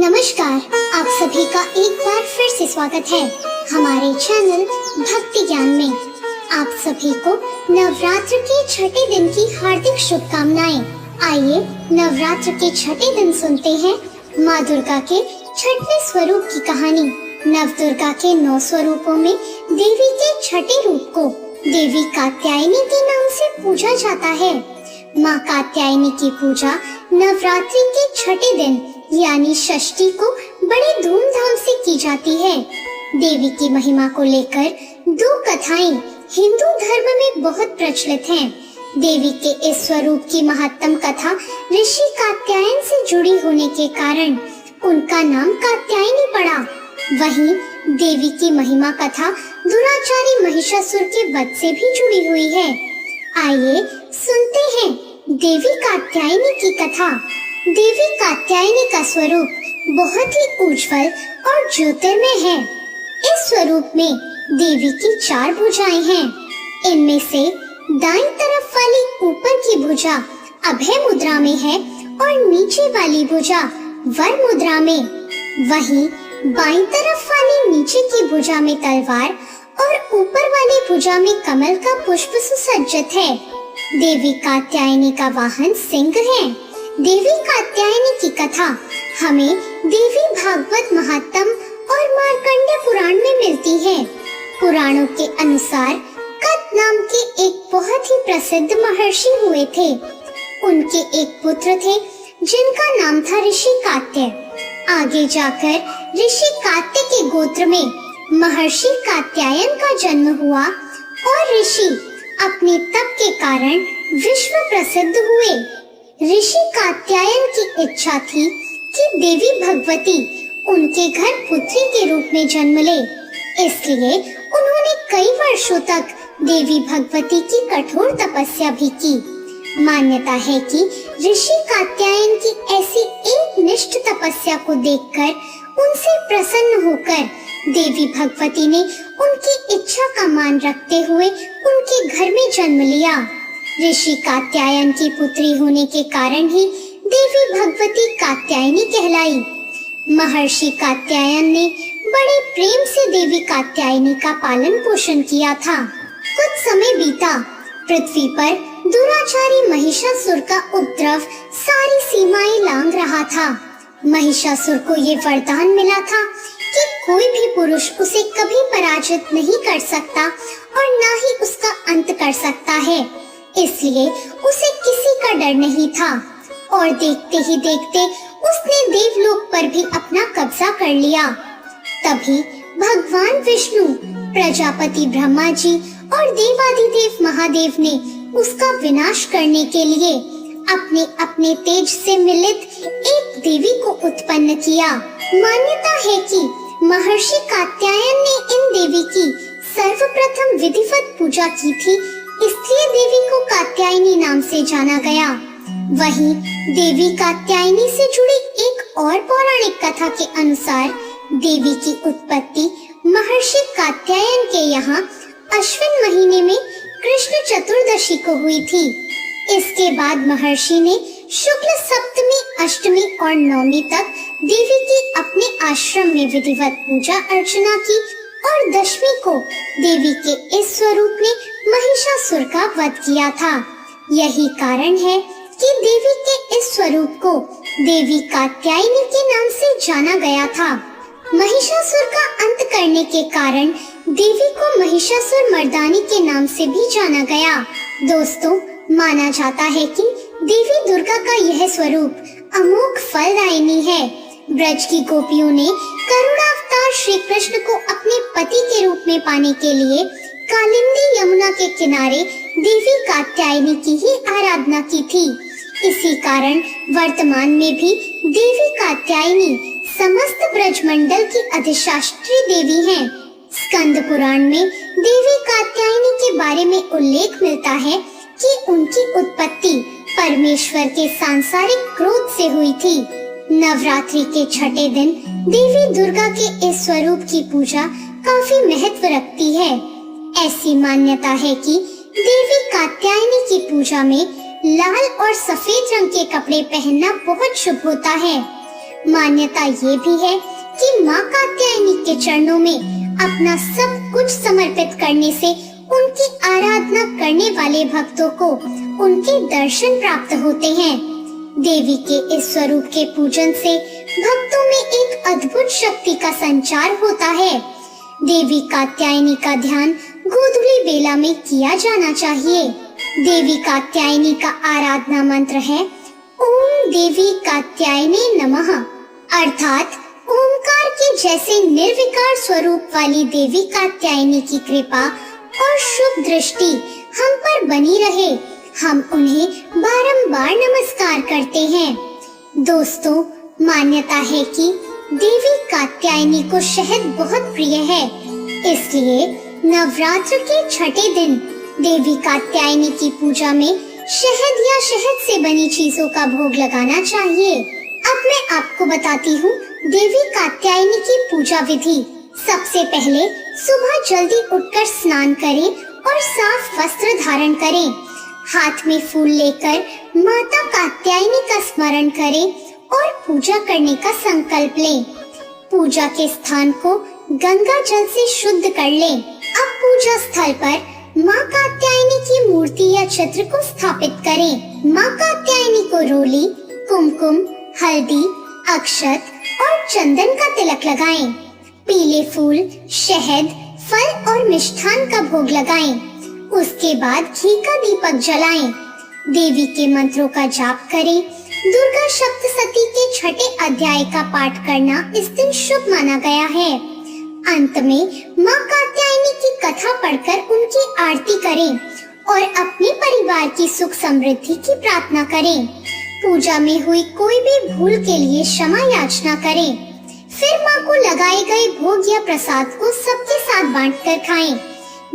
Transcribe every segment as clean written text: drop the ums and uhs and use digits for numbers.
नमस्कार, आप सभी का एक बार फिर से स्वागत है हमारे चैनल भक्ति ज्ञान में। आप सभी को नवरात्र के छठे दिन की हार्दिक शुभकामनाएं। आइए नवरात्र के छठे दिन सुनते हैं माँ दुर्गा के छठवें स्वरूप की कहानी। नव दुर्गा के 9 स्वरूपों में देवी के छठे रूप को देवी कात्यायनी के नाम से पूजा जाता है। माँ कात्यायनी की पूजा नवरात्रि के छठे दिन यानी षष्ठी को बड़े धूमधाम से की जाती है। देवी की महिमा को लेकर 2 कथाएं हिंदू धर्म में बहुत प्रचलित हैं। देवी के इस स्वरूप की महत्तम कथा ऋषि कात्यायन से जुड़ी होने के कारण उनका नाम कात्यायनी पड़ा। वहीं देवी की महिमा कथा दुराचारी महिषासुर के वध से भी जुड़ी हुई है। आइए सुनते हैं देवी कात्यायनी की कथा। देवी कात्यायनी का स्वरूप बहुत ही उज्जवल और ज्योतिर्मय है। इस स्वरूप में देवी की 4 भुजाएं हैं। इनमें से दाईं तरफ वाली ऊपर की भुजा अभय मुद्रा में है और नीचे वाली भुजा वर मुद्रा में। वहीं बाईं तरफ वाली नीचे की भुजा में तलवार और ऊपर वाली भुजा में कमल का पुष्प सुसज्जित है। देवी कात्यायनी का वाहन सिंह है। देवी कात्यायनी की कथा हमें देवी भागवत महात्म और मार्कंडेय पुराण में मिलती है। पुराणों के अनुसार कत नाम के एक बहुत ही प्रसिद्ध महर्षि हुए थे। उनके एक पुत्र थे जिनका नाम था ऋषि कात्य। आगे जाकर ऋषि कात्य के गोत्र में महर्षि कात्यायन का जन्म हुआ और ऋषि अपने तप के कारण विश्व प्रसिद्ध हुए। ऋषि कात्यायन की इच्छा थी कि देवी भगवती उनके घर पुत्री के रूप में जन्म ले, इसलिए उन्होंने कई वर्षों तक देवी भगवती की कठोर तपस्या भी की। मान्यता है कि ऋषि कात्यायन की ऐसी एक निष्ठ तपस्या को देखकर उनसे प्रसन्न होकर देवी भगवती ने उनकी इच्छा का मान रखते हुए उनके घर में जन्म लिया। ऋषि कात्यायन की पुत्री होने के कारण ही देवी भगवती कात्यायनी कहलाई। महर्षि कात्यायन ने बड़े प्रेम से देवी कात्यायनी का पालन पोषण किया था। कुछ समय बीता, पृथ्वी पर दुराचारी महिषासुर का उपद्रव सारी सीमाएं लांघ रहा था। महिषासुर को ये वरदान मिला था कि कोई भी पुरुष उसे कभी पराजित नहीं कर सकता और न ही उसका अंत कर सकता है, इसलिए उसे किसी का डर नहीं था। और देखते ही देखते उसने देवलोक पर भी अपना कब्जा कर लिया। तभी भगवान विष्णु, प्रजापति ब्रह्मा जी और देवाधिदेव महादेव ने उसका विनाश करने के लिए अपने अपने तेज से मिलित एक देवी को उत्पन्न किया। मान्यता है कि महर्षि कात्यायन ने इन देवी की सर्वप्रथम विधिवत पूजा की थी, इसलिए देवी को कात्यायनी नाम से जाना गया। वहीं देवी कात्यायनी से जुड़ी एक और पौराणिक कथा के अनुसार देवी की उत्पत्ति महर्षि कात्यायन के यहाँ अश्विन महीने में कृष्ण चतुर्दशी को हुई थी। इसके बाद महर्षि ने शुक्ल सप्तमी, अष्टमी और नवमी तक देवी की अपने आश्रम में विधिवत पूजा अर्चना की और दशमी को देवी के इस स्वरूप में महिषासुर का वध किया था। यही कारण है कि देवी के इस स्वरूप को देवी कात्यायनी के नाम से जाना गया था। महिषासुर का अंत करने के कारण देवी को महिषासुर मर्दानी के नाम से भी जाना गया। दोस्तों, माना जाता है कि देवी दुर्गा का यह स्वरूप अमोघ फलदायिनी है। ब्रज की गोपियों ने करुणावतार श्री कृष्ण को अपने पति के रूप में पाने के लिए कालिंदी यमुना के किनारे देवी कात्यायनी की ही आराधना की थी। इसी कारण वर्तमान में भी देवी कात्यायनी समस्त ब्रजमंडल की अधिष्ठात्री देवी हैं। स्कंद पुराण में देवी कात्यायनी के बारे में उल्लेख मिलता है कि उनकी उत्पत्ति परमेश्वर के सांसारिक क्रोध से हुई थी। नवरात्रि के छठे दिन देवी दुर्गा के इस स्वरूप की पूजा काफी महत्व रखती है। ऐसी मान्यता है कि देवी कात्यायनी की पूजा में लाल और सफेद रंग के कपड़े पहनना बहुत शुभ होता है। मान्यता ये भी है कि माँ कात्यायनी के चरणों में अपना सब कुछ समर्पित करने से उनकी आराधना करने वाले भक्तों को उनके दर्शन प्राप्त होते हैं। देवी के इस स्वरूप के पूजन से भक्तों में एक अद्भुत शक्ति का संचार होता है। देवी कात्यायनी का ध्यान गोधूली बेला में किया जाना चाहिए। देवी कात्यायनी का आराधना मंत्र है ओम देवी कात्यायनी नमः, अर्थात ओमकार के जैसे निर्विकार स्वरूप वाली देवी कात्यायनी की कृपा और शुभ दृष्टि हम पर बनी रहे। हम उन्हें बारंबार नमस्कार करते हैं। दोस्तों, मान्यता है कि देवी कात्यायनी को शहद बहुत प्रिय है, इसलिए नवरात्र के छठे दिन देवी कात्यायनी की पूजा में शहद या शहद से बनी चीजों का भोग लगाना चाहिए। अब मैं आपको बताती हूँ देवी कात्यायनी की पूजा विधि। सबसे पहले सुबह जल्दी उठकर स्नान करें और साफ वस्त्र धारण करें। हाथ में फूल लेकर माता कात्यायनी का स्मरण करें और पूजा करने का संकल्प लें। पूजा के स्थान को गंगा जल से शुद्ध कर लें। अब पूजा स्थल पर माँ कात्यायनी की मूर्ति या चित्र को स्थापित करें। माँ कात्यायनी को रोली, कुमकुम, हल्दी, अक्षत और चंदन का तिलक लगाएं। पीले फूल, शहद, फल और मिष्ठान का भोग लगाएं। उसके बाद घी का दीपक जलाएं। देवी के मंत्रों का जाप करें। दुर्गा सप्तशती के छठे अध्याय का पाठ करना इस दिन शुभ माना गया है। अंत में माँ कात्यायनी की कथा पढ़कर उनकी आरती करें और अपने परिवार की सुख समृद्धि की प्रार्थना करें। पूजा में हुई कोई भी भूल के लिए क्षमा याचना करें। फिर माँ को लगाए गए भोग या प्रसाद को सबके साथ बांटकर खाएं।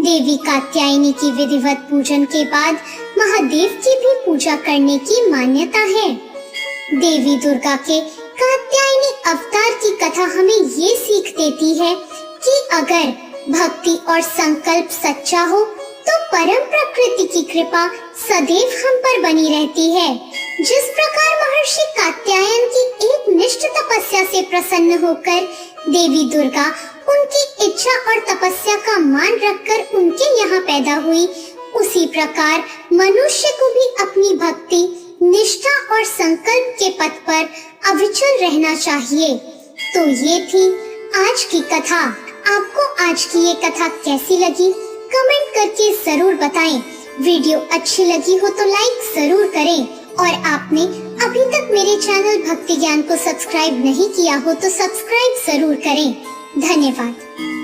देवी कात्यायनी की विधिवत पूजन के बाद महादेव की भी पूजा करने की मान्यता है। देवी दुर्गा के कात्यायनी अवतार की कथा हमें ये सीख देती है कि अगर भक्ति और संकल्प सच्चा हो तो परम प्रकृति की कृपा सदैव हम पर बनी रहती है। जिस प्रकार महर्षि कात्यायन की एक निष्ठ तपस्या से प्रसन्न होकर देवी दुर्गा उनकी इच्छा और तपस्या का मान रखकर उनके यहाँ पैदा हुई, उसी प्रकार मनुष्य को भी अपनी भक्ति, निष्ठा और संकल्प के पथ पर अविचल रहना चाहिए। तो ये थी आज की कथा। आपको आज की ये कथा कैसी लगी? कमेंट करके जरूर बताएं। वीडियो अच्छी लगी हो तो लाइक जरूर करें और आपने अभी तक मेरे चैनल भक्ति ज्ञान को सब्सक्राइब नहीं किया हो तो सब्सक्राइब जरूर करें। धन्यवाद।